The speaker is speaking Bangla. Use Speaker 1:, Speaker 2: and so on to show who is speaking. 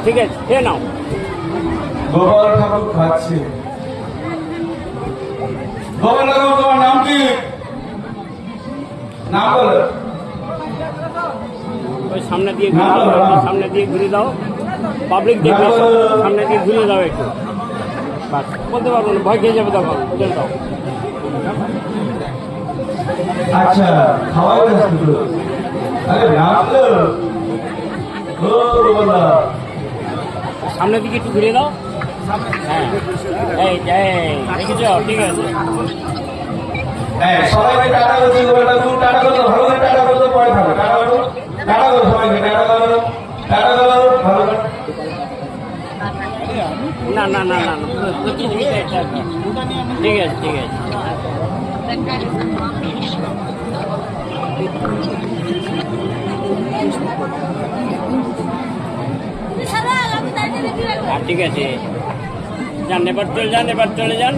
Speaker 1: ঠিক আছে, খেয়ে নাও।
Speaker 2: গোপাল ঠাকুর খাচ্ছে। গোপাল ঠাকুর, তোমার নাম কি? নাম বলো।
Speaker 1: ওই সামনে দিয়ে ঘুরে দাও, সামনে দিয়ে ঘুরে দাও, পাবলিক দেখবে, সামনে দিয়ে ঘুরে দাও একটু। বাস, বলতে পারবো না, ভয় খেয়ে যাবে তখন, চলে দাও।
Speaker 2: আচ্ছা, খাওয়াই না শুধু। আরে নাম তো ও গোপাল,
Speaker 1: সামনের দিকে একটু ঘুরে দাও। হ্যাঁ, এই দেখেছ, ঠিক আছে।
Speaker 2: সবাইকে টাটা করছি। গোপাল ঠাকুর টাটা করো, ভালো করে টাটা করো, পরে খাবে। টাটা করো, টাটা করো, সবাইকে টাটা করো, টাটা করো, ভালো করে।
Speaker 1: না না না না, প্রতিযোগিতা একটা। ঠিক আছে, ঠিক আছে। ঠিক আছে, যান, এবার চলে যান, এবার চলে যান।